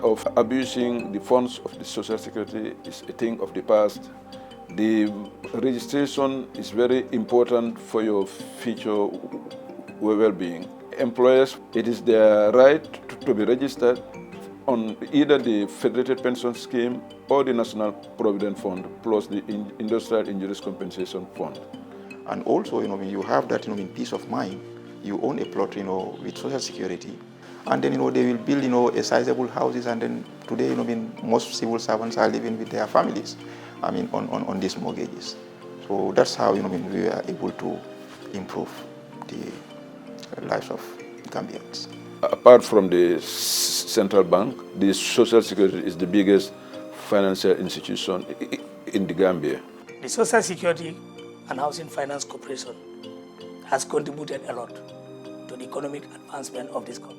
of abusing the funds of the Social Security is a thing of the past. The registration is very important for your future well-being. Employers, it is their right to be registered on either the Federated Pension Scheme or the National Provident Fund, plus the Industrial Injuries Compensation Fund. And also, when you have that, in peace of mind, you own a plot, with Social Security, and then, they will build, a sizable houses, and then today, most civil servants are living with their families, on these mortgages. So that's how, we are able to improve the lives of Gambians. Apart from the central bank, the Social Security is the biggest financial institution in the Gambia. The Social Security and Housing Finance Corporation has contributed a lot to the economic advancement of this country.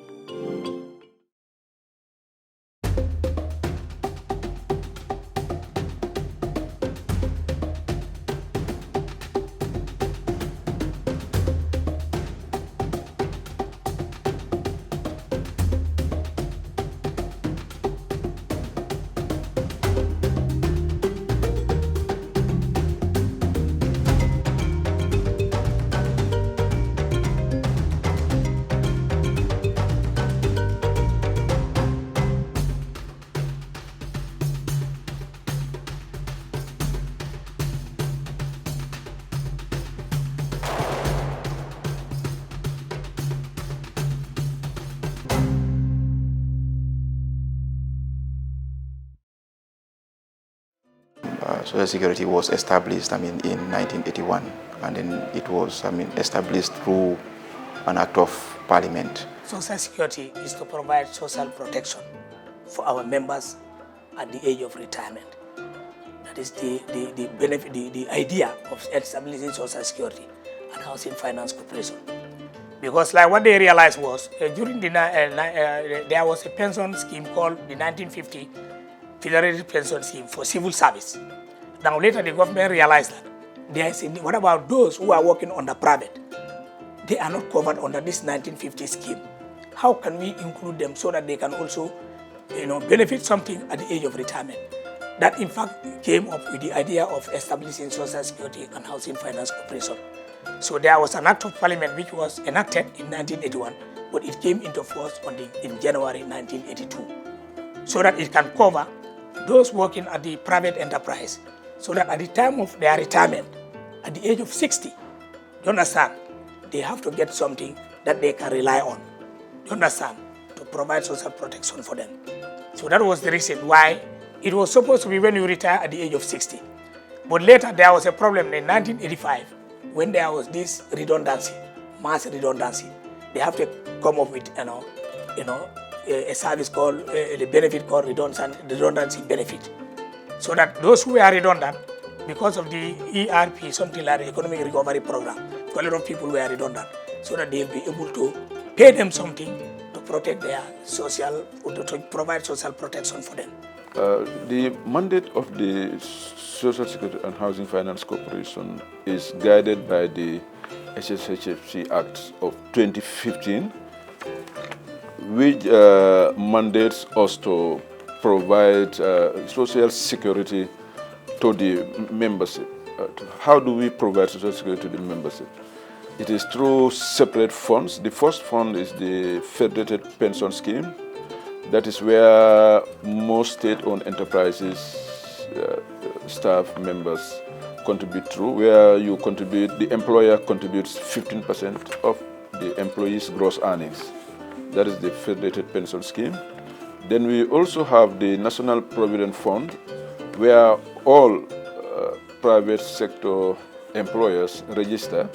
Social Security was established, in 1981, and then it was, established through an act of Parliament. Social Security is to provide social protection for our members at the age of retirement. That is the benefit, the idea of establishing Social Security and Housing Finance Corporation. Because like what they realized was, during there was a pension scheme called the 1950 Federated Pension Scheme for civil service. Now later the government realized that there is what about those who are working on the private? They are not covered under this 1950 scheme. How can we include them so that they can also, benefit something at the age of retirement? That in fact came up with the idea of establishing Social Security and Housing Finance Corporation. So there was an act of Parliament which was enacted in 1981, but it came into force in January 1982, so that it can cover those working at the private enterprise, so that at the time of their retirement, at the age of 60, you understand, they have to get something that they can rely on, you understand, to provide social protection for them. So that was the reason why it was supposed to be when you retire at the age of 60. But later there was a problem in 1985 when there was this redundancy, mass redundancy. They have to come up with, a service called, the benefit called redundancy benefit. So that those who are redundant, because of the ERP, something like the Economic Recovery Program, a lot of people were redundant, so that they'll be able to pay them something to protect their to provide social protection for them. The mandate of the Social Security and Housing Finance Corporation is guided by the SSHFC Act of 2015, which mandates us to provide social security to the membership. How do we provide social security to the membership? It is through separate funds. The first fund is the Federated Pension Scheme. That is where most state-owned enterprises, staff members contribute through, where you contribute, the employer contributes 15% of the employee's gross earnings. That is the Federated Pension Scheme. Then we also have the National Provident Fund, where all private sector employers register,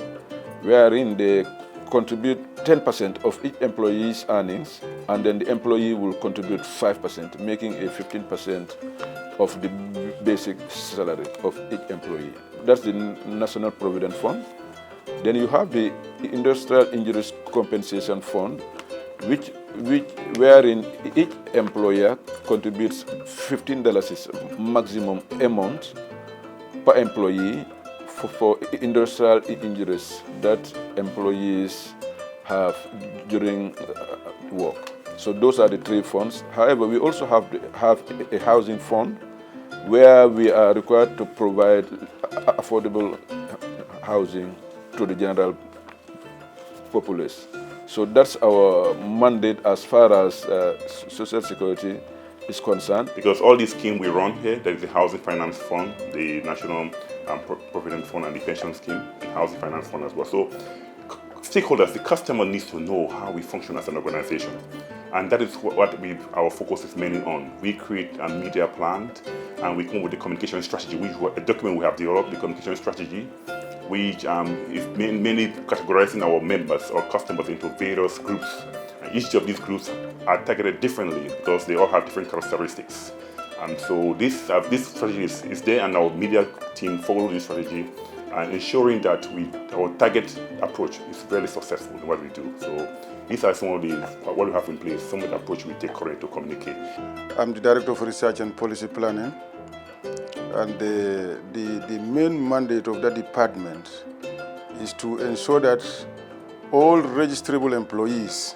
wherein they contribute 10% of each employee's earnings, and then the employee will contribute 5%, making a 15% of the basic salary of each employee. That's the National Provident Fund. Then you have the Industrial Injuries Compensation Fund, wherein each employer contributes $15 is maximum amount per employee for industrial injuries that employees have during work. So those are the three funds. However, we also have a housing fund where we are required to provide affordable housing to the general populace. So that's our mandate as far as social security is concerned. Because all these schemes we run here, there is the Housing Finance Fund, the National Provident Fund, and the Pension Scheme, the Housing Finance Fund as well. So stakeholders, the customer needs to know how we function as an organization. And that is what our focus is mainly on. We create a media plan and we come up with the communication strategy, which a document we have developed, the communication strategy, which is mainly categorizing our members or customers into various groups. And each of these groups are targeted differently because they all have different characteristics. And so this strategy is there, and our media team follows this strategy, ensuring that our target approach is very successful in what we do. So these are some of what we have in place, some of the approach we take currently to communicate. I'm the Director of Research and Policy Planning, and the main mandate of that department is to ensure that all registrable employees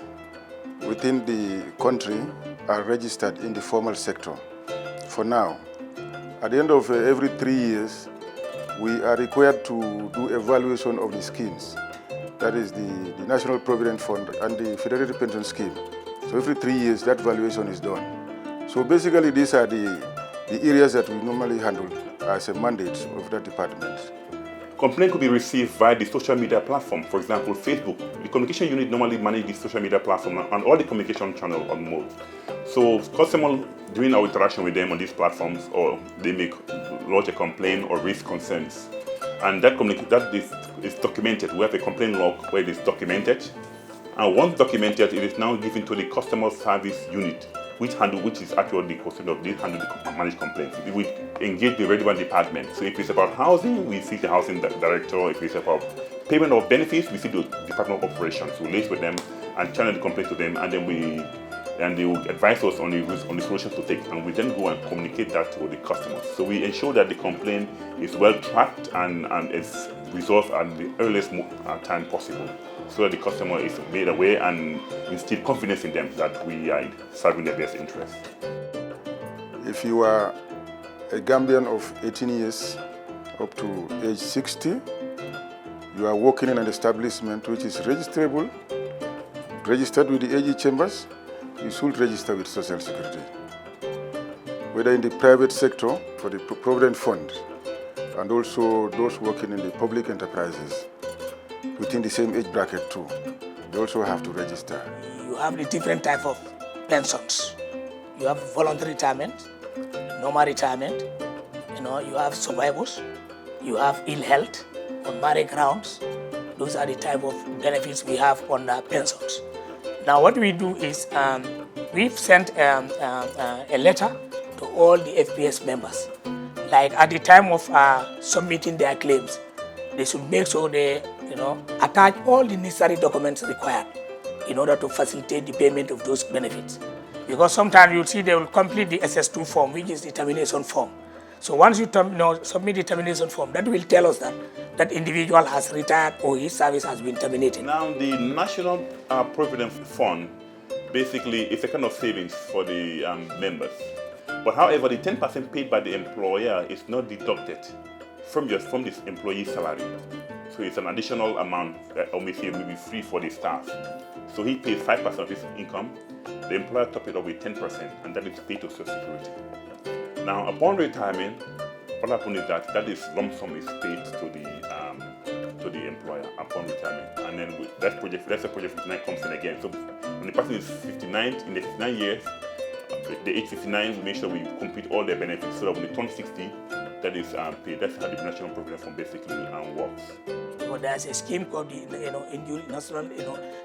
within the country are registered in the formal sector. For now, at the end of every 3 years, we are required to do evaluation of the schemes. That is the National Provident Fund and the Fidelity Pension Scheme. So every 3 years, that valuation is done. So basically, these are the areas that we normally handle as a mandate of that department. Complaint could be received via the social media platform. For example, Facebook. The communication unit normally manages the social media platform and all the communication channels on mode. So customers, during our interaction with them on these platforms, or they may lodge a complaint or raise concerns. And that is documented. We have a complaint log where it is documented. And once documented, it is now given to the customer service unit, which is actually the person of this handle the managed complaints. We engage the relevant department. So if it's about housing, we see the housing director. If it's about payment of benefits, we see the Department of Operations. We liaise with them and channel the complaint to them, and then they will advise us on the solutions to take, and we then go and communicate that to the customers. So we ensure that the complaint is well tracked and is resolved at the earliest time possible, so that the customer is made aware and instill confidence in them that we are serving their best interest. If you are a Gambian of 18 years up to age 60, you are working in an establishment which is registrable, registered with the AG chambers, you should register with Social Security. Whether in the private sector for the Provident Fund, and also those working in the public enterprises within the same age bracket too, they also have to register. You have the different type of pensions. You have voluntary retirement, normal retirement, you have survivors, you have ill health, on marriage grounds. Those are the type of benefits we have on the pensions. Now what we do is we've sent a letter to all the FPS members. Like at the time of submitting their claims, they should make sure they attach all the necessary documents required in order to facilitate the payment of those benefits. Because sometimes you'll see they will complete the SS2 form, which is the termination form. So once you submit the termination form, that will tell us that that individual has retired or his service has been terminated. Now the National Provident Fund basically is a kind of savings for the members. But however, the 10% paid by the employer is not deducted from this employee's salary. So it's an additional amount that maybe free for the staff. So he pays 5% of his income. The employer top it up with 10%, and that is paid to Social Security. Now, upon retirement, what happens is that lump sum is paid to the employer upon retirement, and then that's project 59 comes in again. So when the person is 59, in the 59 years, the age 59, we make sure we complete all their benefits, so that when they turn 60, that is paid. That's how the National Provident Fund basically works. So there's a scheme called the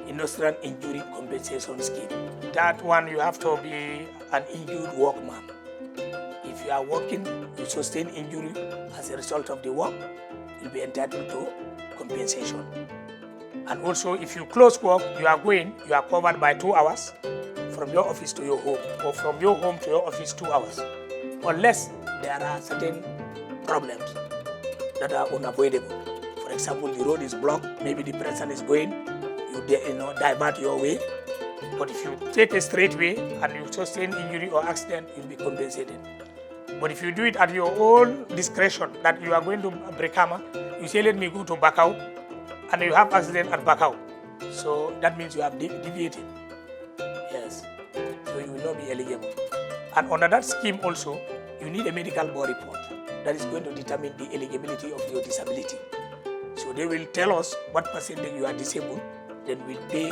Industrial Injury Compensation Scheme. That one you have to be an injured workman. If you are working, you sustain injury as a result of the work, you'll be entitled to compensation. And also, if you close work, you are covered by 2 hours from your office to your home, or from your home to your office 2 hours, unless there are certain problems that are unavoidable. For example, the road is blocked, maybe the person is going, you divert your way, But if you take a straight way and you sustain injury or accident, you'll be compensated. But if you do it at your own discretion, that you are going to Brikama, you say, let me go to Bakau, and you have accident at Bakau. So that means you have deviated. Yes. So you will not be eligible. And under that scheme also, you need a medical board report that is going to determine the eligibility of your disability. So they will tell us what percentage you are disabled, then we'll pay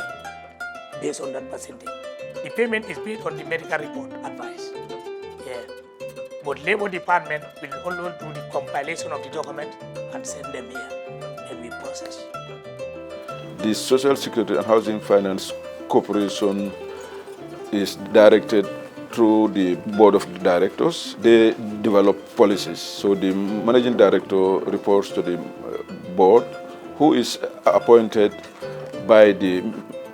based on that percentage. The payment is based on the medical report advice. Yeah. But Labor Department will always do the compilation of the document and send them here, and we process. The Social Security and Housing Finance Corporation is directed through the board of directors. They develop policies. So the managing director reports to the board, who is appointed by the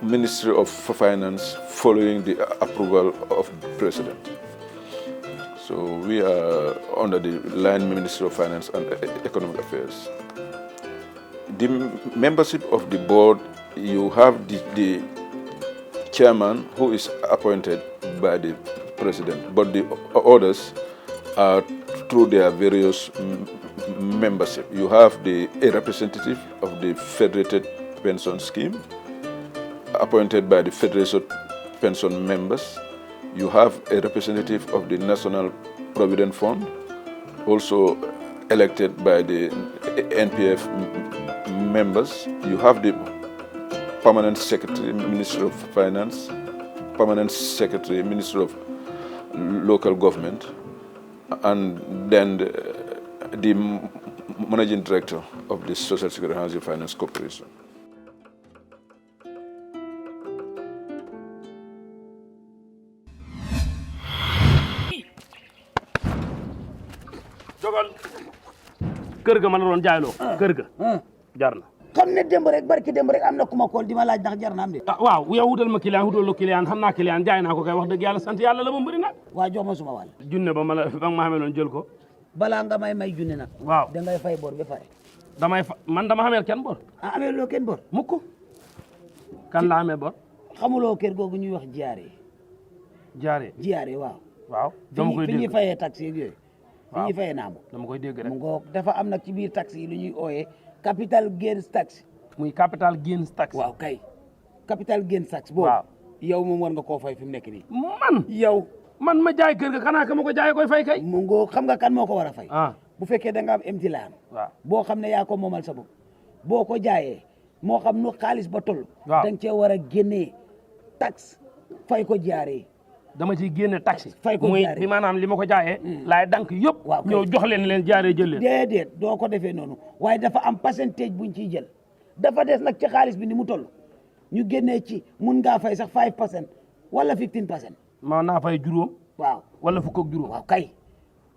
Ministry of Finance following the approval of the President. So we are under the line Ministry of Finance and Economic Affairs. The membership of the board, you have the chairman who is appointed by the President, but the others are through their various membership. You have a representative of the Federated Pension Scheme, appointed by the Federation Pension members. You have a representative of the National Provident Fund, also elected by the NPF members. You have the Permanent Secretary, Ministry of Finance, Permanent Secretary, Ministry of Local Government, and then the Managing Director of the Social Security and Housing Finance Corporation. kër ga ma la doon jaayloo kër ga jar na xam ne démb rek barki démb rek am na ku ma kool di ma laaj ndax jar na am de waaw yow wutal ma client wutal la client xam naa client jaay naa ko kay wax dëgg yàlla sant yàlla la ma mbëri nag waa jox ma suma wàll junne ba ma xamee loon jël ko balaa nga may junne nag waaw da ngay fay bor ba pare man dama xameel kenn bor amee loo kenn bor mukk kan la amee bor xamuloo kër googu ñuy wax jiyaare waaw dama koy dégg fi ñuy fayee taxi yeeg yooyu fi ñuy fayee naamu dama koy dégg rek mu ngoog dafa am nag ci biir taxi yi lu ñuy ooyee capital gains tax muy capital gains tax waaw kay capital gains tax boobu yow moom war nga koo fay fi mu nekk nii man ma jaay kër ga xanaa ka ma ko jaay koy fay kay mu ngoog xam nga kan moo ko war a fay bu fekkee da nga am empty land boo xam ne yaa ko moomal sa bopp boo ko jaayee moo xam nu xaalis ba toll da nga cee war a génnee tax fay ko jaaree dama ciy génne taxi fay ko muy bi maanaam li ma ko jaayee laay dank yëpp ñëw jox leen jaaree jël leen déedéet doo ko defee noonu waaye dafa am pourcentage buñ ciy jël dafa des nag ci xaalis bi ni mu toll ñu génnee ci mun ngaa fay sax 5% wala 15%. ma naa fay juróom waaw wala fukk ak juróom waaw kay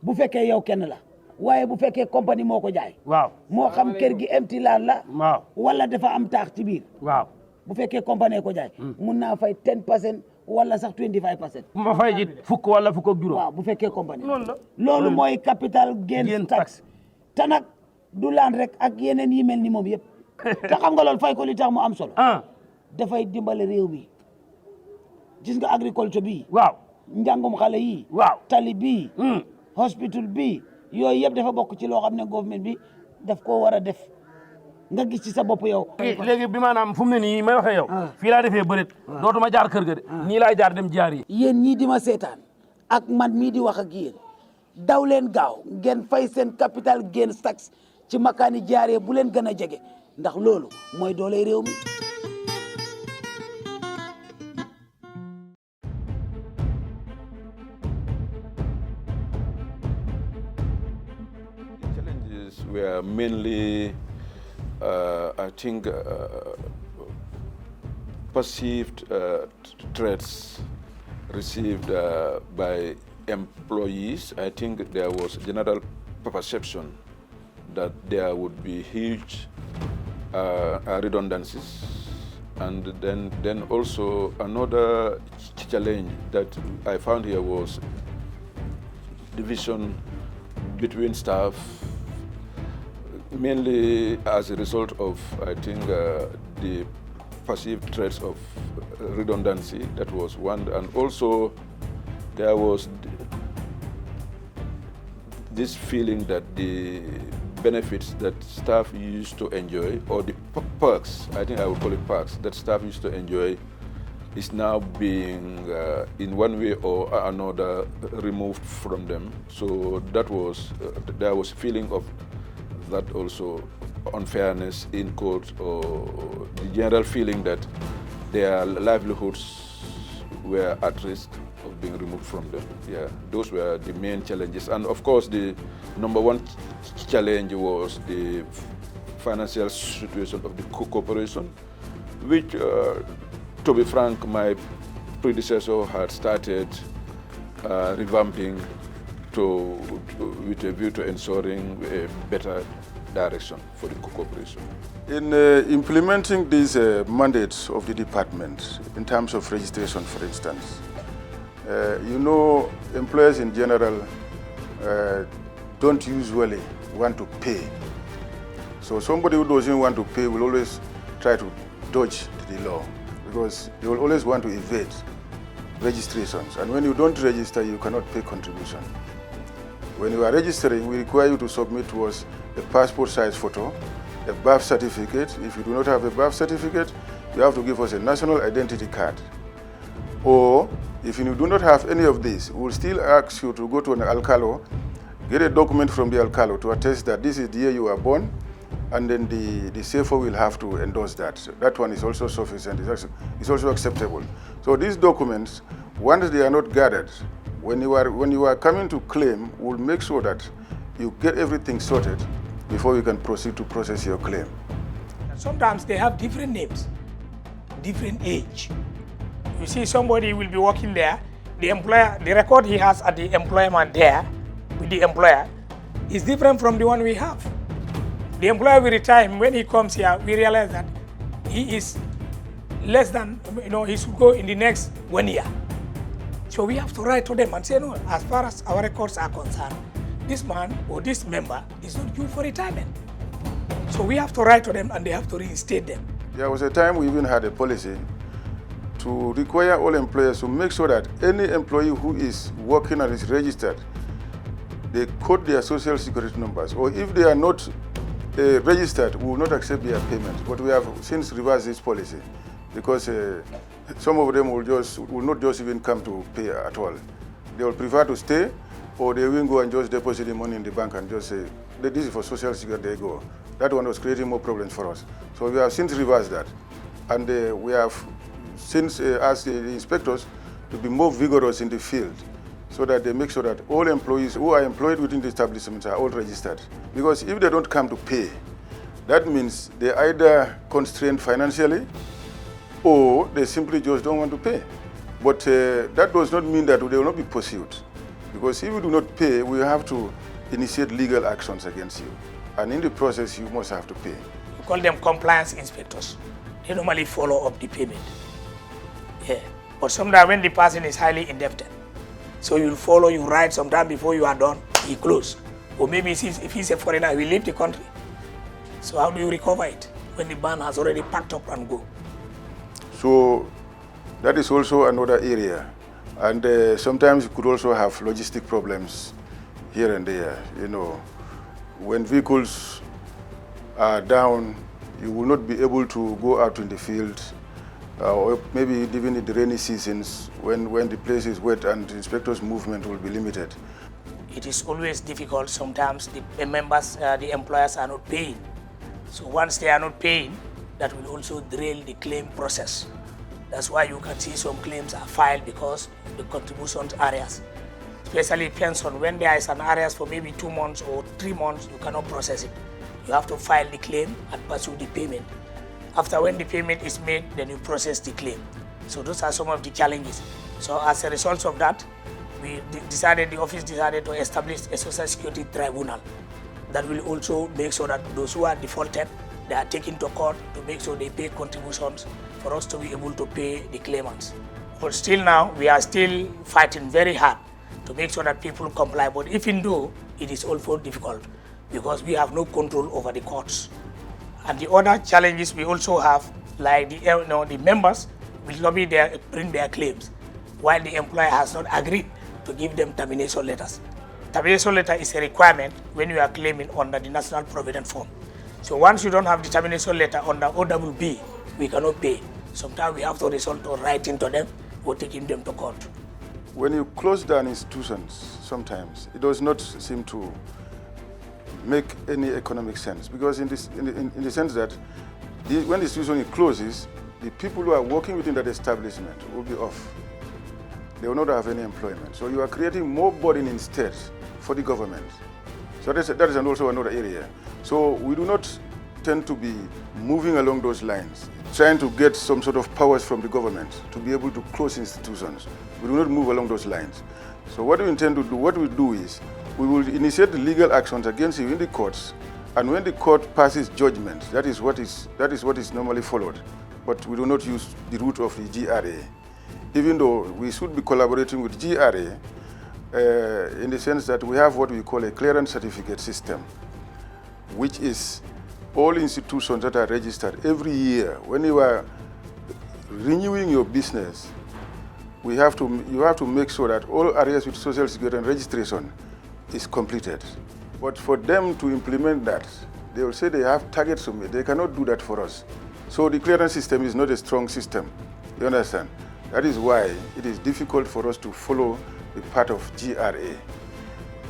bu fekkee yow kenn la waaye bu fekkee compagnie moo ko jaay waaw moo xam kër gi empty land la waaw wala dafa am taax ci biir waaw bu fekkee compagnie ko jaay mun naa fay 10% wala sax 25%. ma fay ji fukk wala fukk ak juróom waaw bu fekkee compagnie noonu la loolu mooy capital gains tax te nag du land rek ak yeneen yi mel ni moom yëpp te xam nga loolu fay ko li tax mu am solo dafay dimbale réew mi gis nga agriculture bi waaw njàngum xale yi waaw tali bii hospital bi yooyu yëpp dafa bokk ci loo xam ne government bi daf koo war a def nga gis ci sa bopp yow léegi bi maanaam fu mu ne nii may waxee yow fii laa defee bëreet dootuma jaar kër ga de nii laay jaar dem jaar yi yéen ñii di ma seetaan ak man mii di wax ak yéen daw leen gaaw ngeen fay seen capital gains tax ci makaani jaaree bu leen gën a jege ndax loolu mooy doole réew mi were mainly, I think, perceived threats received by employees. I think there was general perception that there would be huge redundancies. And then also another challenge that I found here was division between staff, mainly as a result of, I think, the perceived threats of redundancy. That was one, and also there was this feeling that the benefits that staff used to enjoy, or the perks, I think I would call it perks, that staff used to enjoy, is now being, in one way or another, removed from them. So that was, there was a feeling of that also, unfairness in court, or the general feeling that their livelihoods were at risk of being removed from them. Yeah, those were the main challenges. And of course, the number one challenge was the financial situation of the corporation, which, to be frank, my predecessor had started revamping with a view to ensuring a better direction for the corporation. In implementing these mandates of the department in terms of registration, for instance, you know, employers in general don't usually want to pay. So somebody who doesn't want to pay will always try to dodge the law, because they will always want to evade registrations. And when you don't register, you cannot pay contribution. When you are registering, we require you to submit to us a passport size photo, a birth certificate. If you do not have a birth certificate, you have to give us a national identity card. Or if you do not have any of these, we will still ask you to go to an alcalo, get a document from the alcalo to attest that this is the year you were born, and then the CFO will have to endorse that. So that one is also sufficient, it's also acceptable. So these documents, once they are not gathered, when you are coming to claim, we'll make sure that you get everything sorted before we can proceed to process your claim. Sometimes they have different names, different age. You see, somebody will be working there, the employer, the record he has at the employment there with the employer is different from the one we have. The employer will retire him. When he comes here, we realize that he is less than, he should go in the next 1 year. So we have to write to them and say, no, as far as our records are concerned, this man or this member is not due for retirement. So we have to write to them and they have to reinstate them. There was a time we even had a policy to require all employers to make sure that any employee who is working and is registered, they code their social security numbers, or if they are not registered, we will not accept their payment. But we have since reversed this policy, because some of them will not just even come to pay at all. They will prefer to stay, or they will go and just deposit the money in the bank and just say, this is for social security, they go. That one was creating more problems for us. So we have since reversed that. And we have since asked the inspectors to be more vigorous in the field, so that they make sure that all employees who are employed within the establishments are all registered. Because if they don't come to pay, that means they either constrained financially, or they simply just don't want to pay. But that does not mean that they will not be pursued. Because if you do not pay, we have to initiate legal actions against you. And in the process, you must have to pay. We call them compliance inspectors. They normally follow up the payment. Yeah. But sometimes when the person is highly indebted, so you'll follow, you write sometime before you are done, he close. Or maybe if he's a foreigner, he will leave the country. So how do you recover it when the ban has already packed up and go? So that is also another area. And sometimes you could also have logistic problems here and there. When vehicles are down, you will not be able to go out in the field, or maybe even in the rainy seasons when the place is wet and the inspectors' movement will be limited. It is always difficult. Sometimes the members, the employers are not paying. So once they are not paying, that will also derail the claim process. That's why you can see some claims are filed because the contributions areas, especially pension. When there is an areas for maybe 2 months or 3 months, you cannot process it. You have to file the claim and pursue the payment. After when the payment is made, then you process the claim. So those are some of the challenges. So as a result of that, the office decided to establish a social security tribunal that will also make sure that those who are defaulted, they are taken to court to make sure they pay contributions for us to be able to pay the claimants. But still now, we are still fighting very hard to make sure that people comply. But even though it is also difficult, because we have no control over the courts. And the other challenges we also have like the members will lobby bring their claims, while the employer has not agreed to give them termination letters. Termination letter is a requirement when you are claiming under the National Provident Fund. So once you don't have the termination letter under OWB, we cannot pay. Sometimes we have to resort to writing to them or taking them to court. When you close down institutions, sometimes it does not seem to make any economic sense, because in the sense that when the institution closes, the people who are working within that establishment will be off. They will not have any employment. So you are creating more burden instead for the government. So that is also another area. So we do not tend to be moving along those lines, trying to get some sort of powers from the government to be able to close institutions. We do not move along those lines. So what we intend to do, what we do is, we will initiate the legal actions against you in the courts, and when the court passes judgment, that is what is normally followed. But we do not use the route of the GRA, even though we should be collaborating with GRA in the sense that we have what we call a clearance certificate system, which is all institutions that are registered every year. When you are renewing your business, you have to make sure that all areas with social security and registration is completed. But for them to implement that, they will say they have targets to meet. They cannot do that for us. So the clearance system is not a strong system. You understand? That is why it is difficult for us to follow the path of GRA.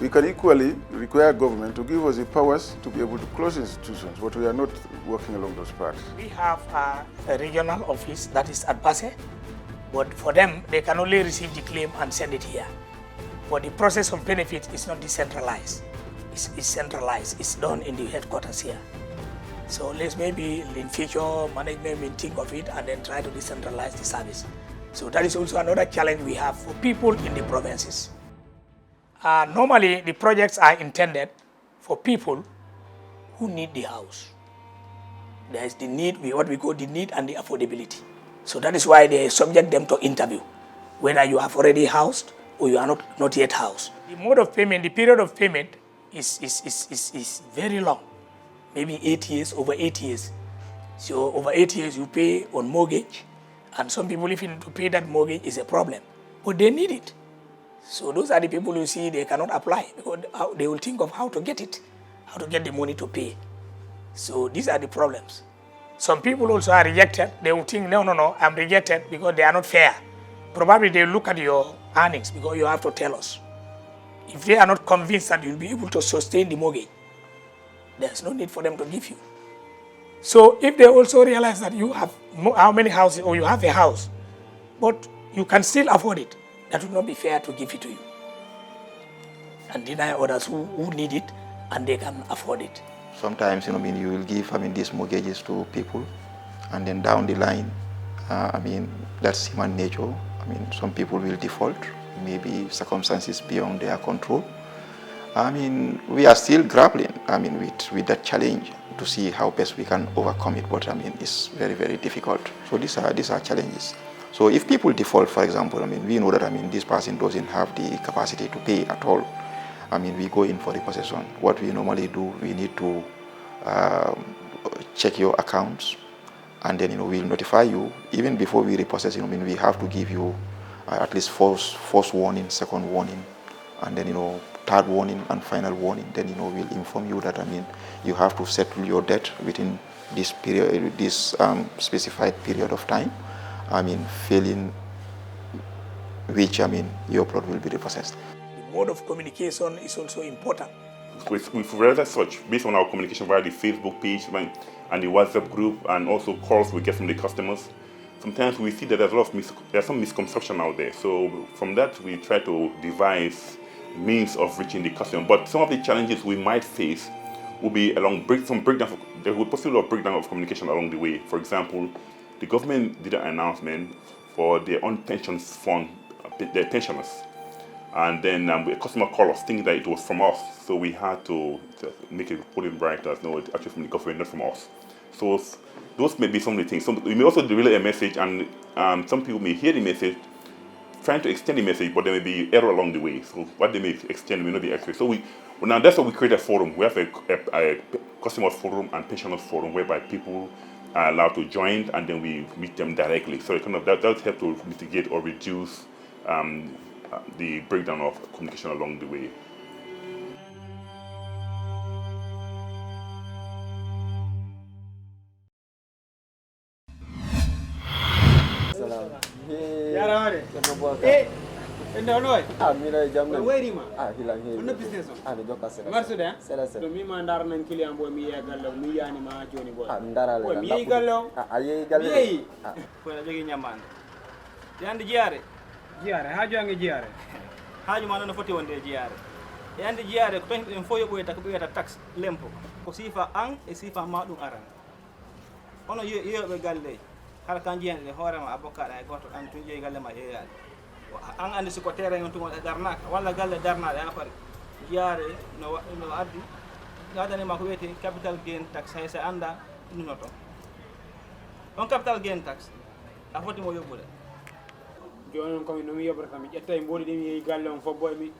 We can equally require government to give us the powers to be able to close institutions, but we are not working along those paths. We have a regional office that is at Basse, but for them, they can only receive the claim and send it here. But the process of benefit is not decentralized. It's centralized. It's done in the headquarters here. So let's maybe in future management will think of it and then try to decentralize the service. So that is also another challenge we have for people in the provinces. Normally, the projects are intended for people who need the house. There is the need, what we call the need and the affordability. So that is why they subject them to interview, whether you have already housed or you are not yet housed. The mode of payment, the period of payment is very long, maybe 8 years, over 8 years. So over 8 years you pay on mortgage, and some people, if you need to pay that mortgage, is a problem, but they need it. So those are the people you see they cannot apply because they will think of how to get it, how to get the money to pay. So these are the problems. Some people also are rejected. They will think, no, I'm rejected because they are not fair. Probably they look at your earnings because you have to tell us. If they are not convinced that you'll be able to sustain the mortgage, there's no need for them to give you. So if they also realize that you have how many houses or you have a house, but you can still afford it, that would not be fair to give it to you and deny others who need it and they can afford it. Sometimes, you will give, these mortgages to people, and then down the line, that's human nature. Some people will default, maybe circumstances beyond their control. We are still grappling, with that challenge to see how best we can overcome it, but it's very, very difficult. So these are challenges. So if people default, for example, we know that, this person doesn't have the capacity to pay at all. We go in for repossession. What we normally do, we need to check your accounts, and then, we'll notify you. Even before we repossess, we have to give you at least first warning, second warning, and then, third warning and final warning. Then, we'll inform you that, you have to settle your debt within this period, this specified period of time. Failing which, your plot will be repossessed. The mode of communication is also important. We've realized such based on our communication via the Facebook page and the WhatsApp group, and also calls we get from the customers. Sometimes we see that there's some misconception out there. So from that, we try to devise means of reaching the customer. But some of the challenges we might face will be there will possibly be a breakdown of communication along the way. For example, the government did an announcement for their own pension fund, their pensioners. And then a customer called us thinking that it was from us. So we had to make it put it right as no, it's actually from the government, not from us. So those may be some of the things. So we may also relay a message, and some people may hear the message, trying to extend the message, but there may be error along the way. So what they may extend may not be accurate. So that's why we create a forum. We have a customer forum and pensioners forum whereby people are allowed to join, and then we meet them directly. So it kind of that does help to mitigate or reduce the breakdown of communication along the way. Mira jamna. Where ma? Hilang he. Ono business on. Joka sera. Marso de? Sera. Do mi mandar nan client boy mi yagallo mi yani ma joni boy. Ndara le. Mi yagallo. Aye galle. Mi. Ko na jogi nyamande. Yandi jiare. Jiare hajo angi jiare. Hajo ma non foti wonde jiare. Yandi jiare ko tan en fo yoboy tak be yata tax lempo. Ko sifa an e sifa ma dum aran. Ono yobe galle. Kala kan jiyande hoorema avocat ay goto an tun jeey galle ma yeeyade. An andi siko terrain on tuma darnaka walla galle darnade ha pare jiare no addi gadani ma ko wiyete capital gain tax hay sa anda ɗum to on capital gain tax a foti mo yobbude joni on komi nomi yobrata mi ƴetta e mboɗi ɗi mi yeehi galle on fof boy mi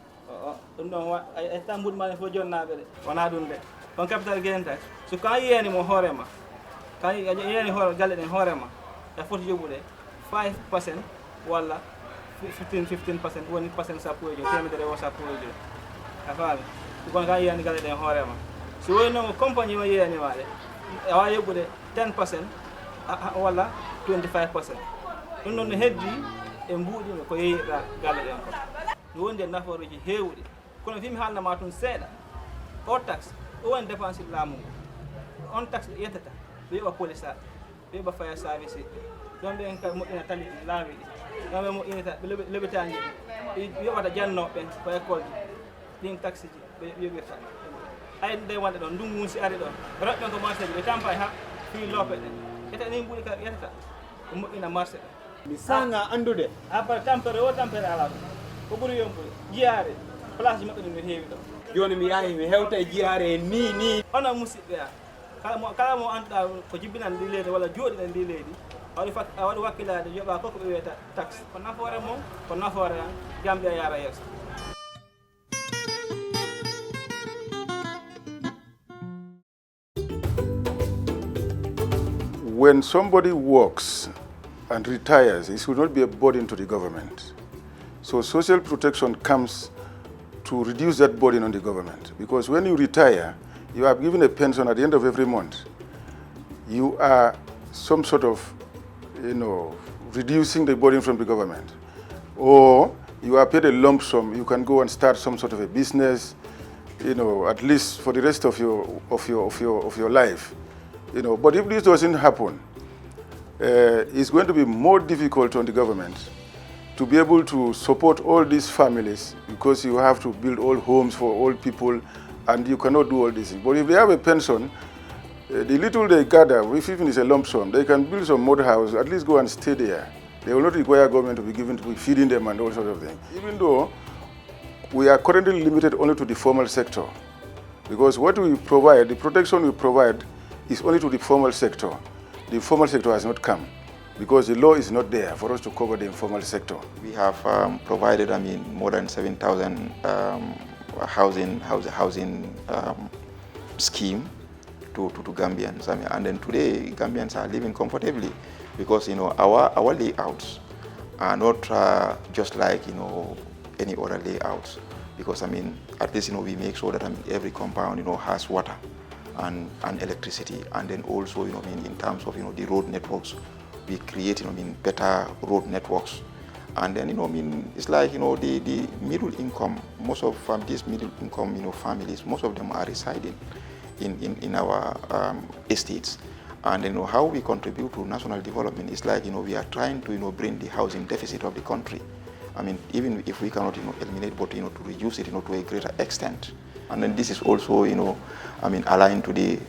ɗum ɗon e tambude ma fof jonnaɓe de wona ɗum de on capital gain tax so kan yiyani mo hoorema kan yiyani hoore galle ɗen hoorema a foti yobbude 5% walla 15% woni percent sappo e joyi temedere o sappo e joyi a faami kono kan yiyani galle ɗen hoorema so woni noon compagnie o yiyani maɗe a wawi yobbude 10% walla 25%. ɗum noon no heddi e mbuuɗino ko yeeyiɗa galle ɗen ko no wondi e naforuji heewɗi kono fimi haalnama tun seeɗa o taxe o woni dépense laamu ngu on taxe ɗo yettata ɓe yoɓa police aɓe ɓe yoɓa faya service ɗon ɓen ka moƴƴina tali ɗi laawi ɗi ɗon ɓe moƴƴinita ɓe leɓetaji ɗi yoɓata jannoɓe ko école ji ɗin taxe ji ɓe yoɓirta ay nde wonde ɗon ndungu si ari ɗon roɓɓen ko marché ji ɓe tampa ha fi loope ɗen ƴetta ni mbuɗi ka yettata ko moƴƴina marché ɗo mi sanga andude après tampere o tampere ala ɗum ko ɓuuri yomɓude jiyaare place ji maɓɓe ɗum no heewi ɗo joni mi yahi mi hewta e jiyaare ni hono musidɓe a kala mo annduɗa ko jibbinan ndi leydi walla jooɗiɗen ndi leydi a waɗi wakkilade yoɓa koko ɓe wiyata taxe ko nafoore mum ko nafoore an Gambia yaara yeeso. When somebody works and retires, it should not be a burden to the government. So social protection comes to reduce that burden on the government. Because when you retire, you are given a pension at the end of every month. You are some sort of, reducing the burden from the government. Or you are paid a lump sum, you can go and start some sort of a business, at least for the rest of your life. But if this doesn't happen, it's going to be more difficult on the government to be able to support all these families, because you have to build all homes for all people, and you cannot do all these things. But if they have a pension, the little they gather, if even it's a lump sum, they can build some mud house, at least go and stay there. They will not require government to be feeding them and all sorts of things. Even though we are currently limited only to the formal sector, because what we provide, the protection we provide, is only to the formal sector. The informal sector has not come because the law is not there for us to cover the informal sector. We have provided, more than 7,000 housing scheme to Gambians. And then today Gambians are living comfortably because our layouts are not just like any other layouts. Because at least we make sure that every compound has water and electricity, and then also in terms of the road networks, we create better road networks, and then it's like the middle income, most of these middle income families, most of them are residing in our estates, and then how we contribute to national development is like we are trying to bring the housing deficit of the country. Even if we cannot eliminate, but to reduce it to a greater extent. And then this is also aligned to the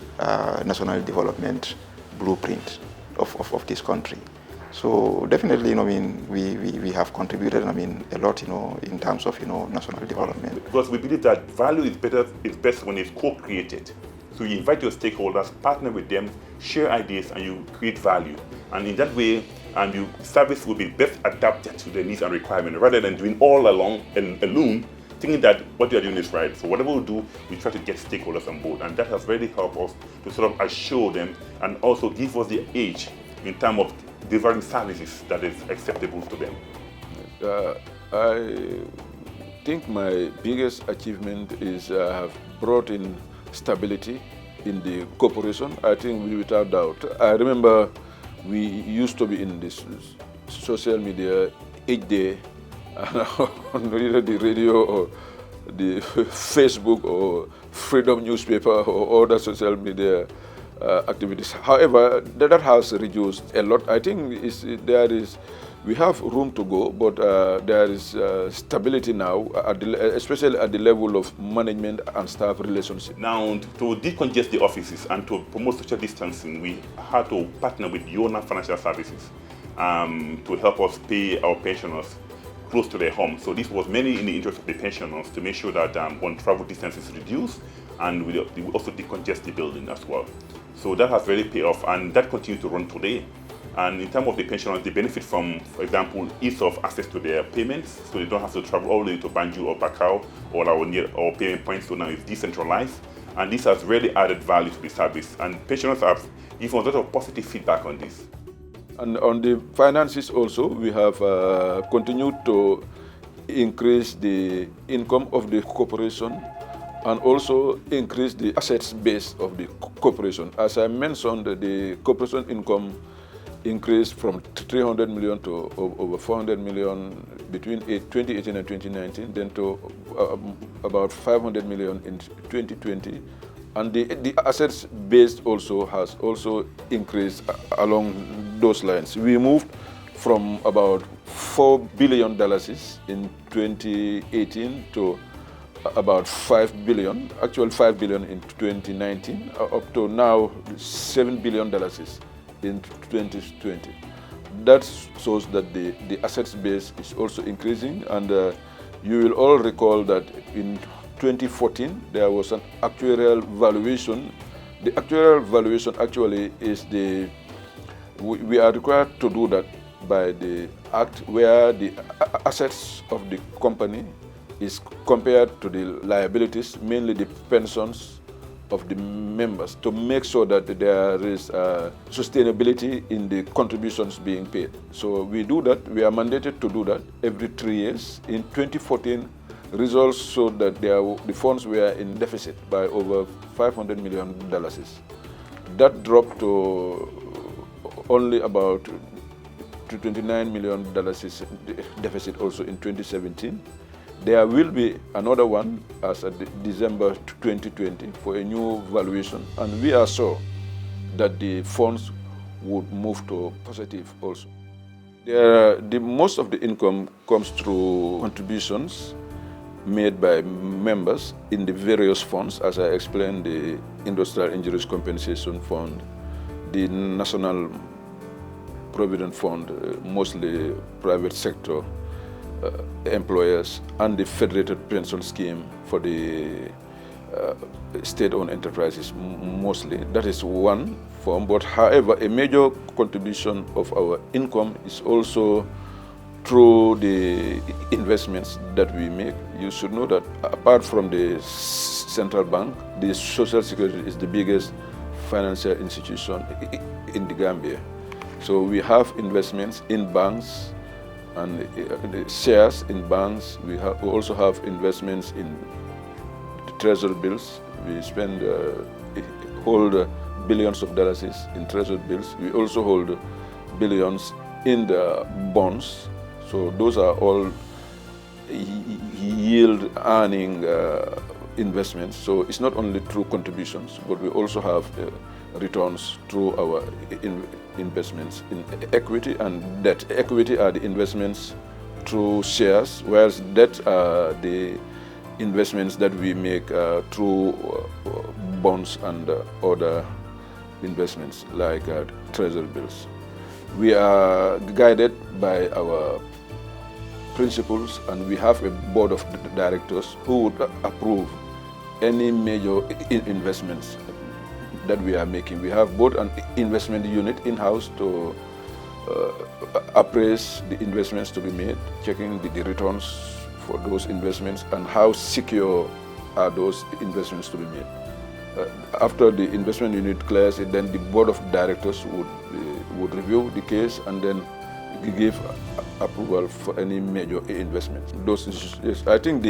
national development blueprint of this country. So definitely, we have contributed, a lot, in terms of national development. Because we believe that value is best when it's co-created. So you invite your stakeholders, partner with them, share ideas, and you create value. And in that way, your service will be best adapted to their needs and requirements, rather than doing all alone, thinking that what we are doing is right. So whatever we do, we try to get stakeholders on board, and that has really helped us to sort of assure them and also give us the edge in terms of delivering services that is acceptable to them. I think my biggest achievement is I have brought in stability in the corporation. I think without doubt. I remember we used to be in this social media each day, on either the radio or the Facebook or Freedom newspaper or other social media activities. However, that has reduced a lot. I think we have room to go, but there is stability now, especially at the level of management and staff relationship. Now, to decongest the offices and to promote social distancing, we had to partner with Yona Financial Services to help us pay our pensioners close to their home. So this was mainly in the interest of the pensioners to make sure that when travel distance is reduced, and we also decongest the building as well. So that has really paid off, and that continues to run today. And in terms of the pensioners, they benefit from, for example, ease of access to their payments, so they don't have to travel all the way to Banjul or Bakau or our payment points. So now it's decentralized, and this has really added value to the service. And pensioners have given a lot of positive feedback on this. And on the finances also, we have continued to increase the income of the corporation and also increase the assets base of the corporation. As I mentioned, the corporation income increased from 300 million to over 400 million between 2018 and 2019, then to about 500 million in 2020. And the assets base also has also increased along those lines. We moved from about $4 billion in 2018 to about 5 billion, actual 5 billion in 2019, up to now $7 billion in 2020. That shows that the assets base is also increasing, and you will all recall that in 2014 there was an actuarial valuation. The actuarial valuation actually is we are required to do that by the act, where the assets of the company is compared to the liabilities, mainly the pensions of the members, to make sure that there is sustainability in the contributions being paid. So we do that. We are mandated to do that every 3 years. In 2014, results showed that the funds were in deficit by over $500 million. That dropped to only about $29 million deficit also in 2017. There will be another one as of December 2020 for a new valuation, and we are sure that the funds would move to positive also. Most of the income comes through contributions made by members in the various funds, as I explained, the Industrial Injuries Compensation Fund, the National Provident Fund, mostly private sector employers, and the Federated Pension Scheme for the state-owned enterprises mostly. That is one form, but however, a major contribution of our income is also through the investments that we make. You should know that apart from the central bank, the Social Security is the biggest financial institution in the Gambia. So we have investments in banks and the shares in banks. We also have investments in treasury bills. We hold billions of dollars in treasury bills. We also hold billions in the bonds. So those are all yield earning investments. So it's not only through contributions, but we also have returns through our investments in equity and debt. Equity are the investments through shares, whereas debt are the investments that we make through bonds and other investments like treasury bills. We are guided by our principles, and we have a board of directors who would approve any major investments that we are making. We have both an investment unit in-house to appraise the investments to be made, checking the returns for those investments and how secure are those investments to be made. After the investment unit clears it, then the board of directors would review the case and then give approval for any major investment. Yes, I think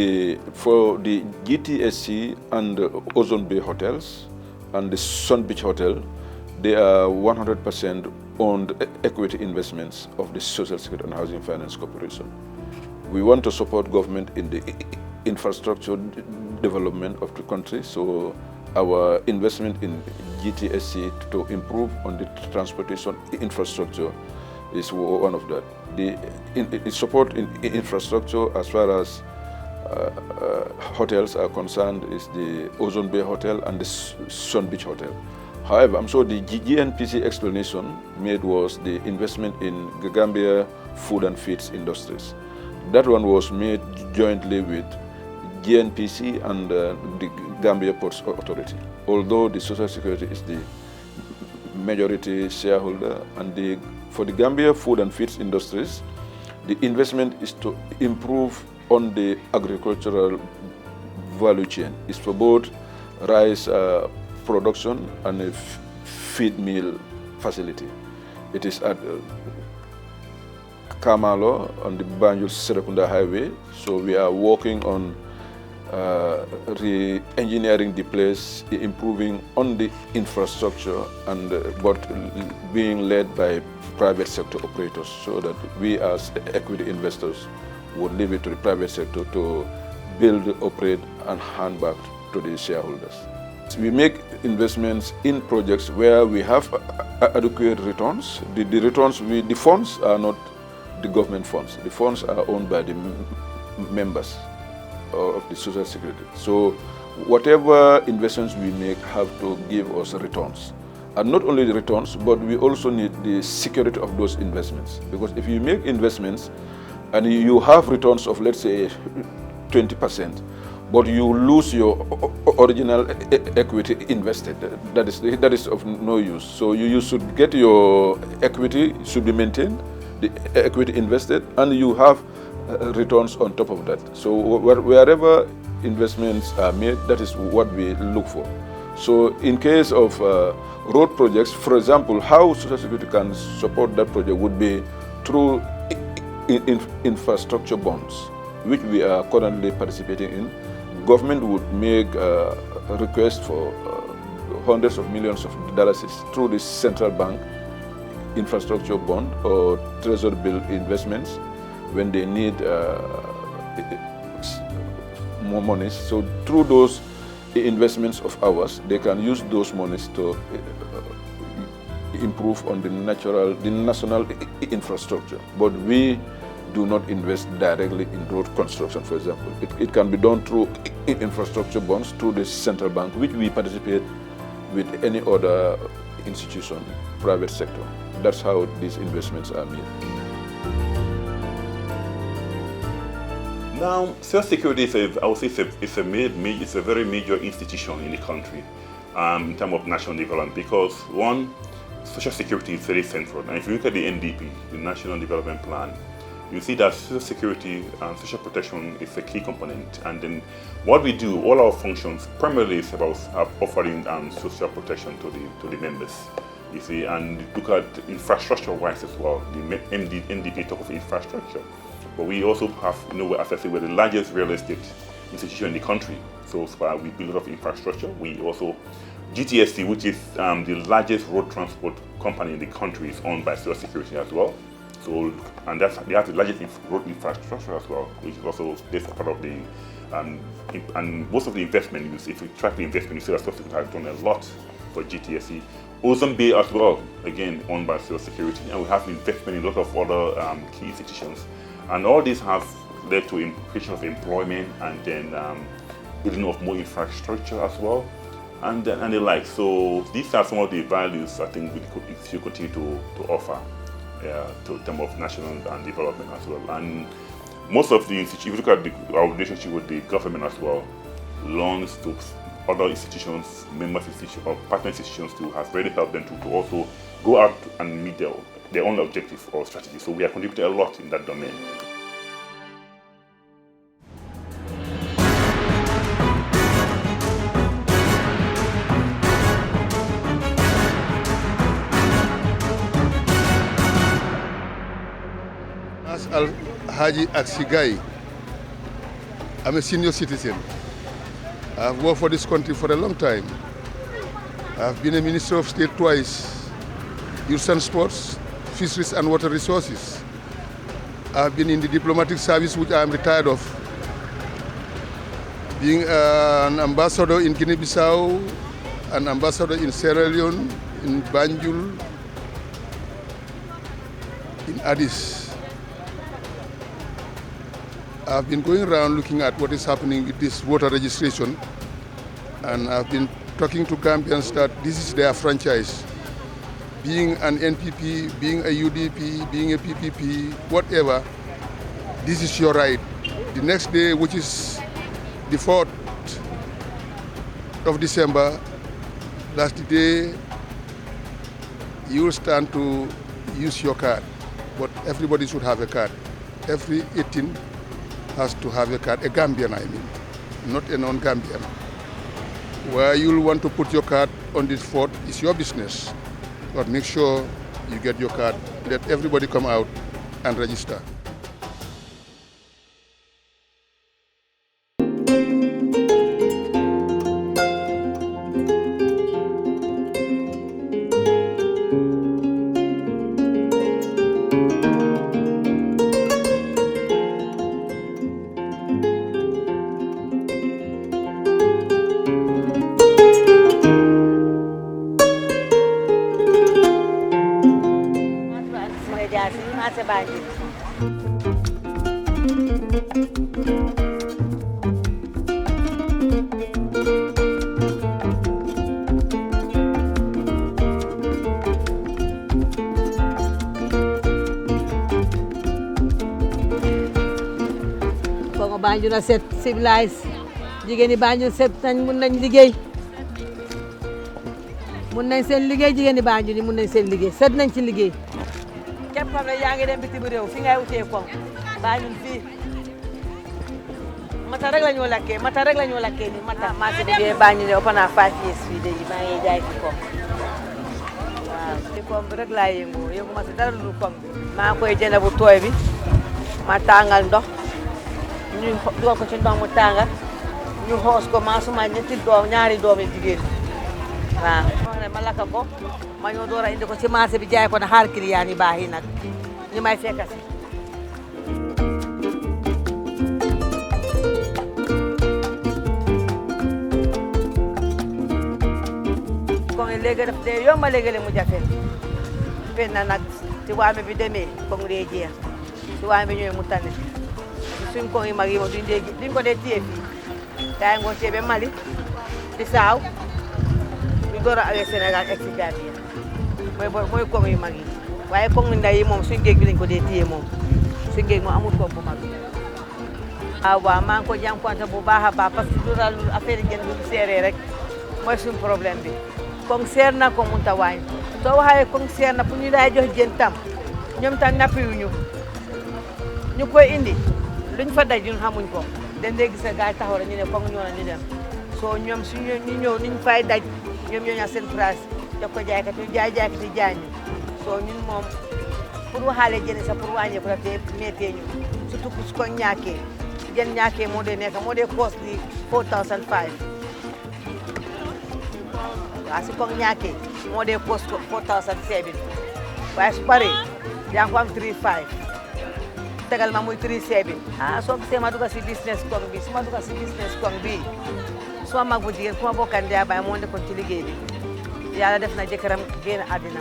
for the GTSC and the Ozone Bay hotels and the Sun Beach Hotel, they are 100% owned equity investments of the Social Security and Housing Finance Corporation. We want to support government in the infrastructure development of the country, so our investment in GTSC to improve on the transportation infrastructure is one of that. The support in infrastructure as far as hotels are concerned is the Ozone Bay Hotel and the Sun Beach Hotel. However, I'm sure the GNPC explanation made was the investment in Gambia Food and Feeds Industries. That one was made jointly with GNPC and the Gambia Ports Authority. Although the Social Security is the majority shareholder, and for the Gambia Food and Feeds Industries, the investment is to improve on the agricultural value chain. It's for both rice production and a feed mill facility. It is at Kamalo on the Banjul-Serekunda Highway. So we are working on re-engineering the place, improving on the infrastructure, and but being led by private sector operators, so that we as equity investors would leave it to the private sector to build, operate, and hand back to the shareholders. We make investments in projects where we have adequate returns. The funds are not the government funds. The funds are owned by the members of the Social Security. So whatever investments we make have to give us returns. And not only the returns, but we also need the security of those investments. Because if you make investments and you have returns of, let's say, 20%, but you lose your original equity invested, that is of no use. So you should get your equity, should be maintained, the equity invested, and you have returns on top of that. So wherever investments are made, that is what we look for. So in case of road projects, for example, how Social Security can support that project would be through infrastructure bonds, which we are currently participating in. Government would make a request for hundreds of millions of dollars through the central bank infrastructure bond or treasury bill investments when they need more monies. So through those investments of ours, they can use those monies to improve on the national infrastructure. But we do not invest directly in road construction, for example. It can be done through infrastructure bonds, through the central bank, which we participate with any other institution, private sector. That's how these investments are made. Now, Social Security is it's a very major institution in the country in terms of national development, because one, Social Security is very central. And if you look at the NDP, the National Development Plan, you see that Social Security and social protection is a key component. And then what we do, all our functions, primarily is about offering social protection to the members. You see, and look at infrastructure-wise as well. The NDP talk of infrastructure. But we also have, as I say, we're the largest real estate institution in the country. So far, we build a lot of infrastructure. We also, GTSC, which is the largest road transport company in the country, is owned by Social Security as well. So, and they have the largest road infrastructure as well, which is also part of the, and most of the investment, if you track the investment, you see that Social Security has done a lot for GTSC. Ozone Bay as well, again, owned by Social Security, and we have investment in a lot of other key institutions. And all this has led to creation of employment and then building of more infrastructure as well, and the like. So these are some of the values I think we should continue to offer to terms of national and development as well. And most of the institutions, if you look at our relationship with the government as well, loans to other institutions, member institutions or partner institutions too, has really helped them to also go out and meet their own objectives or strategies. So we are contributing a lot in that domain. Haji Aksigai. I'm a senior citizen. I've worked for this country for a long time. I've been a Minister of State twice, Youth and Sports, Fisheries and Water Resources. I've been in the diplomatic service, which I'm retired of, being an ambassador in Guinea-Bissau, an ambassador in Sierra Leone, in Banjul, in Addis. I've been going around looking at what is happening with this voter registration, and I've been talking to Gambians that this is their franchise. Being an NPP, being a UDP, being a PPP, whatever, this is your right. The next day, which is the 4th of December, that's the day you will stand to use your card. But everybody should have a card. Every 18 has to have a card, a Gambian I mean, not a non-Gambian. Where you'll want to put your card on this 4th is your business. But make sure you get your card. Let everybody come out and register. Banjul na set civilized jigéen ñi Banjul set nañ mun nañ liggéey mun nañ seen liggéey jigéen ñi Banjul yi mun nañ seen liggéey set nañ ci liggéey képp xam ne yaa ngi dem bitim réew fi ngay utee koŋ Banjul fii mata rek la ñoo lakkee ni mata maa ngi liggéey Banjul ëpp naa 5 years fii de maa ngi jaay ci koŋ waaw ci koŋ bi rek laa yëngu ma si dara lu koŋ bi maa ngi koy jënd bu tooy bi ma tàngal ndox ñu dugal ko ci ndox mu tànga ñu xoos ko maa suma ñaari doom yi jigéen waaw wax ne ma lakka ko ma ñëw door a indi ko ci marché bi jaay ko na xaar client yi baax yi nag ñu may fekka si kon léegi daf dee yomba léegi mu jafe fen na nag ci waame bi demee kon dee jeex ci waame bi ñëwee mu tane suñ ko yi mag yi moom duñ ko dee téye fii daay ngoo téye ba Mali Bissau ñu door a awee Sénégal egg si Gambia mooy koŋ yu mag yi waaye koŋ yu ndaw yi moom suñ géej bi lañ ko dee téye moom suñ géej moom amul koŋ bu mag waaw maa ngi ko jànkuwante bu baax a baax parce que du daal affaire jën bu seeree rek mooy suñ problème bi koŋ seer na ko mënut a wàññi soo waxee koŋ seer na pour ñu daay jox jën tam ñoom tam nappiwuñu ñu koy indi luñ fa daj ñun xamuñ ko den dee gis gaay taxaw rek ñu ne koŋ ñoo na ñu dem soo ñoom suñu ñu ñëw niñ fay daj ñoom ñoo ñaa seen price jox ko jaaykat yi jaaykat yi jaay ñu soo ñun moom pour waxaale jën sax pour wàññee ko dafay méttee ñu surtout su ko ñàkkee jën ñàkkee moo dee nekk moo dee cost di 4005 waaw su ko ñàkkee moo dee cost 4007 waaye su paree yaa ngi ko am 35 tegal ma muy 37 soo gisee ma dugg si business koŋ bi su ma dugg si business koŋ bi suma mag bu jigéen ku ma bokkan Njaay Baay moo nekkoon ci liggéey bi yàlla def na jëkkëram génn àddina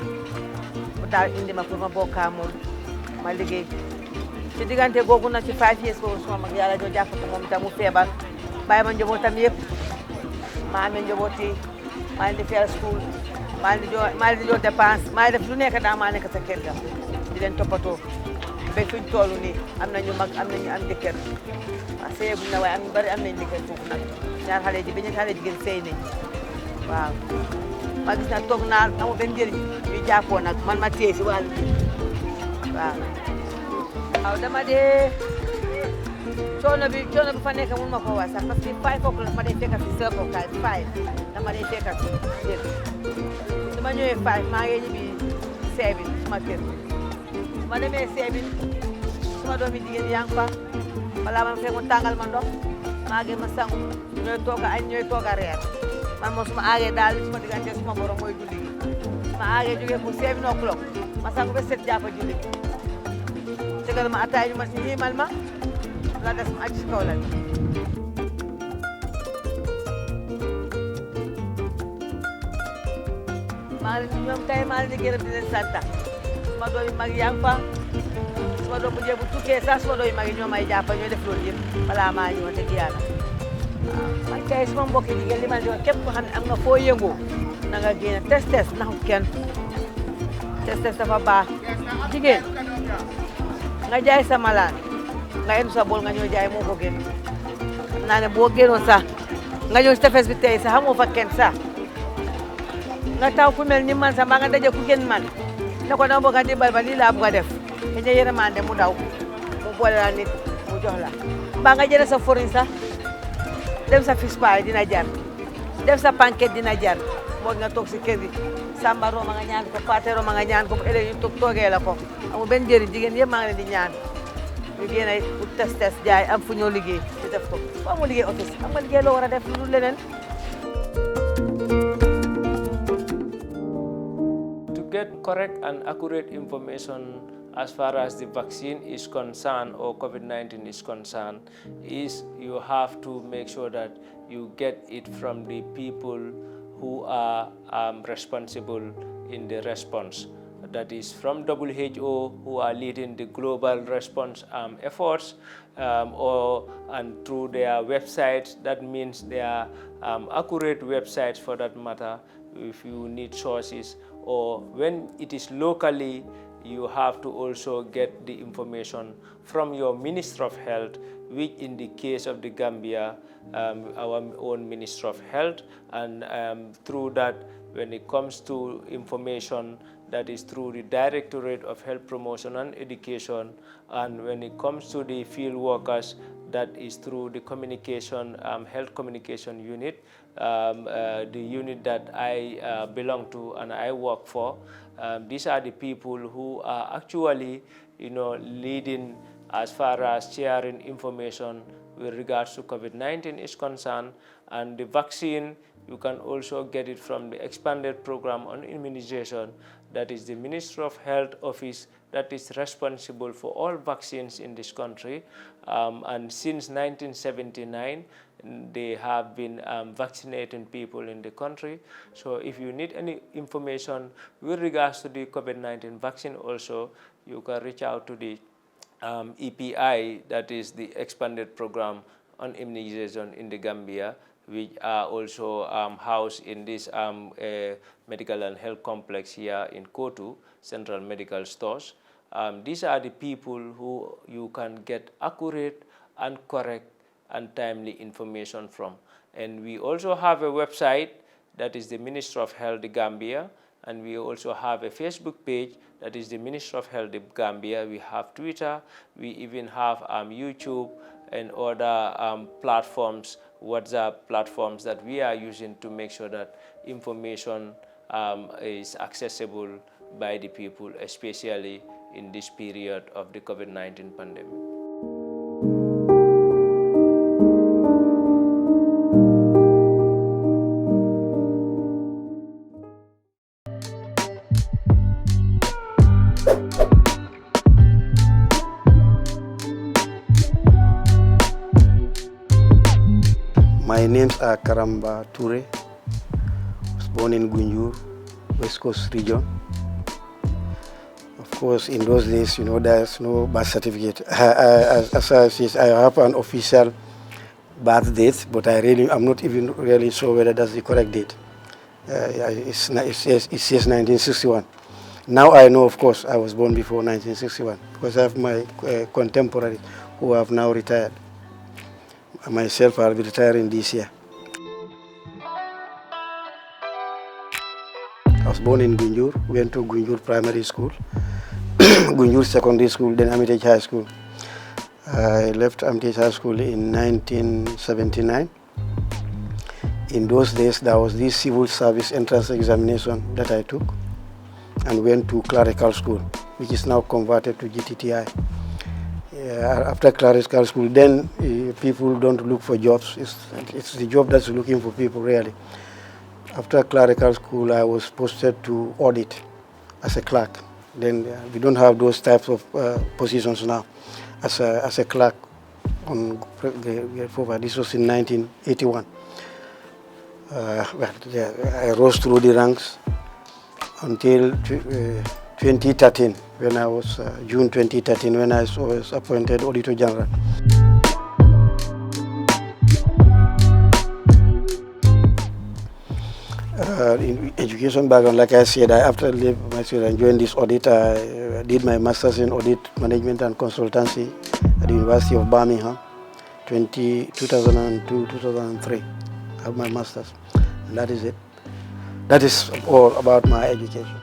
mu daal indi ma pour ma bokkaa moom ma liggéey ci diggante googu na ci 5 years boobu suma mag yàlla joo jàpp ko moom itam mu feebar bàyyi ma njabootam yëpp maa amee njaboot yi maa leen di fayal school maa leen di jox dépense maa def lu nekk daa maa nekk sa kër ga di leen toppatoo ba fuñ toll nii am nañu mag am nañu am jëkkër waaw sëyeguñ na waaye am ñu bari am nañu jëkkër foofu nag ñaar xale ji benn xale jigéen sëy nañ waaw ma gis na toog naa amul benn njëriñ ñu jàppoo nag man ma téye si wàllu waaw waaw dama dee coono bi fa nekk mun ma ko wax sax parce que 5 o'clock dama dee fekk si circle kaay 5 dama dee fekk si jël dama ñëwee 5 maa ngi ñibbi 7 suma kër ma demee 7 suma doomi jigéen yaa ngi fa balaa man fekk mu tàngal ma ndox ma àggee ma sangu ñooy toog a añ ñooy toog a reer man moom suma àggee daal suma diggante suma borom mooy julli gi ma àggee jógee pour 7 o'clock ma sangu ba 7 jàppa julli gi tegal ma ataay ñu ma si xiimal ma la des ma aj si kaw la maa ngi leen ñoom tey maa ngi leen di gërëm di leen sant suma doom yi mag yaa ngi fa suma doom bu jee bu tukkee sax suma doom yi mag yi ñoo may jàpp ñoo def loolu yëpp balaa maa ñëw dëgg yàlla waaw man tey suma mbokki jigéen li ma di wax képp ko xam ne am nga foo yëngoo na nga génn test naxut kenn test dafa baax jigéen nga jaay sa malaan nga enu sa bool nga ñëw jaay moo ko gën xam naa ne boo génnoon sax nga ñëw si tefes bi tey sax xamoo fa kenn sax nga taw ku mel ni man sax mbaa nga daje ku gën man ne ko dama bëgg a dimbal ba lii laa bëgg a def te ñu yërmande mu daw mu boole la nit mu jox la mbaa nga jëlee sa forin sax dem sa fish pie dina jar dem sa pancake dina jar moo nga toog si kër gi samba roma nga ñaan ko pate roma nga ñaan ko ëllëg ñu toogee la ko amul benn njëriñ jigéen yëpp maa ngi leen di ñaan ñu génn ay pour test jaay am fu ñoo liggéey di def ko fu amul liggéey office am nga liggéey loo war a def lu leneen. Get correct and accurate information as far as the vaccine is concerned or COVID-19 is concerned is you have to make sure that you get it from the people who are responsible in the response. That is from WHO, who are leading the global response efforts, and through their websites. That means they are accurate websites for that matter. If you need sources, or when it is locally, you have to also get the information from your Minister of Health, which in the case of the Gambia, our own Minister of Health, and through that, when it comes to information, that is through the Directorate of Health Promotion and Education, and when it comes to the field workers, that is through the communication, health communication unit, the unit that I belong to and I work for. These are the people who are actually, leading as far as sharing information with regards to COVID-19 is concerned. And the vaccine, you can also get it from the expanded program on immunization. That is the Ministry of Health Office that is responsible for all vaccines in this country. And since 1979, they have been vaccinating people in the country. So if you need any information with regards to the COVID-19 vaccine also, you can reach out to the EPI, that is the expanded program on immunization in the Gambia, which are also housed in this medical and health complex here in Kotu, Central Medical Stores. These are the people who you can get accurate and correct and timely information from. And we also have a website, that is the Ministry of Health, the Gambia, and we also have a Facebook page, that is the Ministry of Health, the Gambia. We have Twitter, we even have YouTube and other platforms, WhatsApp platforms that we are using to make sure that information is accessible by the people, especially in this period of the COVID-19 pandemic. My names are Karamba Toure. I was born in Gunjur, West Coast region. Of course, in those days, there's no birth certificate. As I said, I have an official birth date, but I'm not even really sure whether that's the correct date. It says 1961. Now I know, of course, I was born before 1961 because I have my contemporaries who have now retired. Myself, I'll be retiring this year. I was born in Gunjur, went to Gunjur Primary School, Gunjur Secondary School, then Armitage High School. I left Armitage High School in 1979. In those days, there was this civil service entrance examination that I took and went to clerical school, which is now converted to GTTI. after clerical school, then people don't look for jobs. It's the job that's looking for people, really. After clerical school, I was posted to audit as a clerk. Then we don't have those types of positions now as a clerk on this was in 1981. I rose through the ranks until 2013, when I was June 2013, when I was appointed Auditor General. In education background, like I said, after I left my school and joined this audit, I did my master's in audit management and consultancy at the University of Birmingham, 2002-2003. I have my master's, and that is it. That is all about my education.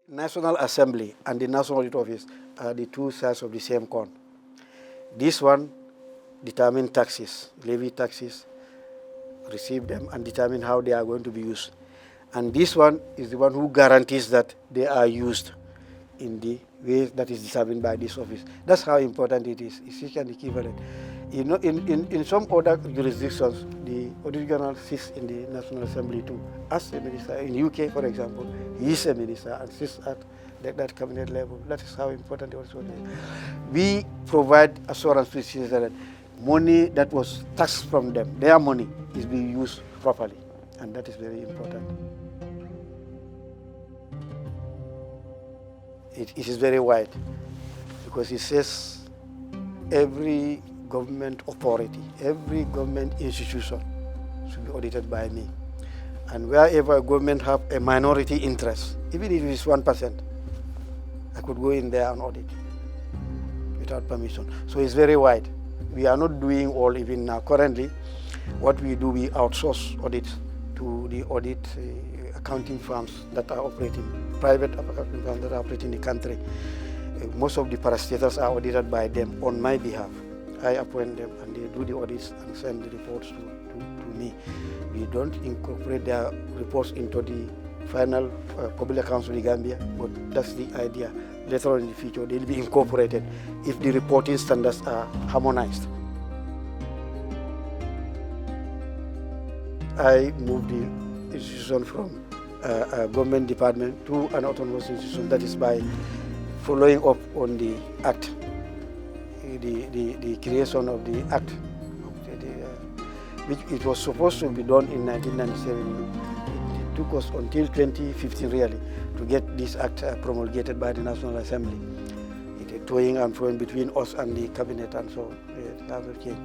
National Assembly and the National Audit Office are the two sides of the same coin. This one determines taxes, levy taxes, receive them, and determine how they are going to be used. And this one is the one who guarantees that they are used in the way that is determined by this office. That's how important it is. It's an equivalent. You know, in some other jurisdictions, the Auditor General sits in the National Assembly too, as a minister. In UK, for example, he is a minister and sits at that cabinet level. That is how important it also is. We provide assurance to citizens that money that was taxed from them, their money, is being used properly, and that is very important. It is very wide, because it says every government authority, every government institution should be audited by me. And wherever a government have a minority interest, even if it is 1%, I could go in there and audit without permission. So it's very wide. We are not doing all even now. Currently, what we do, we outsource audits to the audit accounting firms that are operating, private accounting firms that are operating in the country. Most of the parastatals are audited by them on my behalf. I appoint them and they do the audits and send the reports to me. We don't incorporate their reports into the final public accounts of the Gambia, but that's the idea. Later on in the future, they'll be incorporated if the reporting standards are harmonized. I moved the institution from a government department to an autonomous institution. That is by following up on the act, the creation of the act, which it was supposed to be done in 1997. It took us until 2015 really to get this act promulgated by the National Assembly. It toying and throwing between us and the cabinet, and so it never came.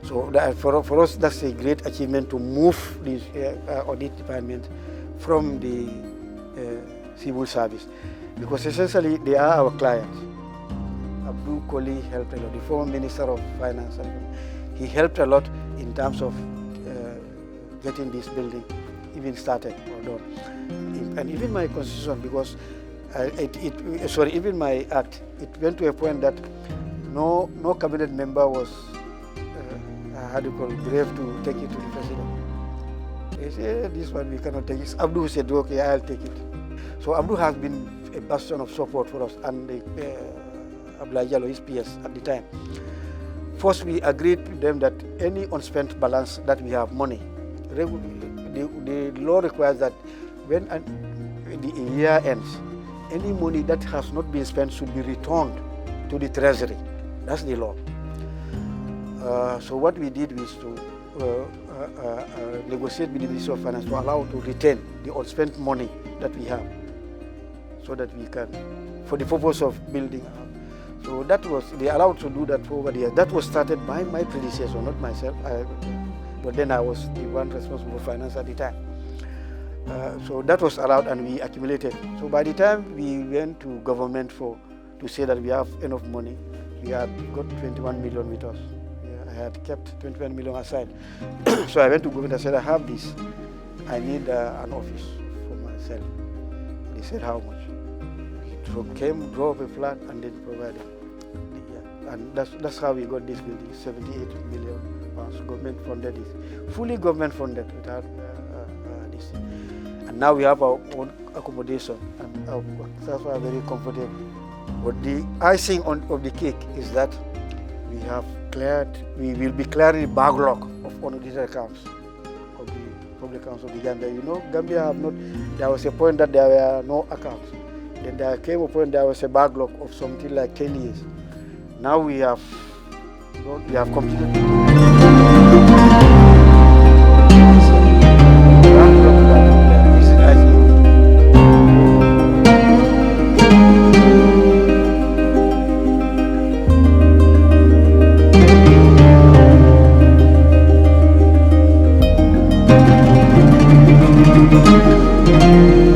So for us, that's a great achievement to move this audit department from the civil service, because essentially they are our clients. Abdul Koli helped a lot, the former Minister of Finance. He helped a lot in terms of getting this building even started or done. And even my constitution, because even my act, it went to a point that no cabinet member was brave to take it to the president. They said, this one we cannot take it. Abdul said, okay, I'll take it. So Abdul has been a bastion of support for us, and Abdullah Jallo, his PS at the time. First, we agreed with them that any unspent balance that we have money, the law requires that when the year ends, any money that has not been spent should be returned to the treasury. That's the law. So what we did was to negotiate with the Ministry of Finance to allow to retain the unspent money that we have, so that we can, for the purpose of building. So that was, they allowed to do that for over the years. That was started by my predecessor, not myself. But then I was the one responsible for finance at the time. So that was allowed, and we accumulated. So by the time we went to government to say that we have enough money, we had got 21 million with us. I had kept 21 million aside. So I went to government and said, I have this. I need an office for myself. They said, how much? So came, drove a plan, and then provided. And that's how we got this building, 78 million pounds, government funded, is fully government funded without this. And now we have our own accommodation, and that's why I'm very comfortable. But the icing of the cake is that we will be clearing the backlog of unaudited accounts of the public accounts of the Gambia. You know, Gambia have not, there was a point that there were no accounts. Then there came a point there was a backlog of something like 10 years. Now we have completed. Thank you.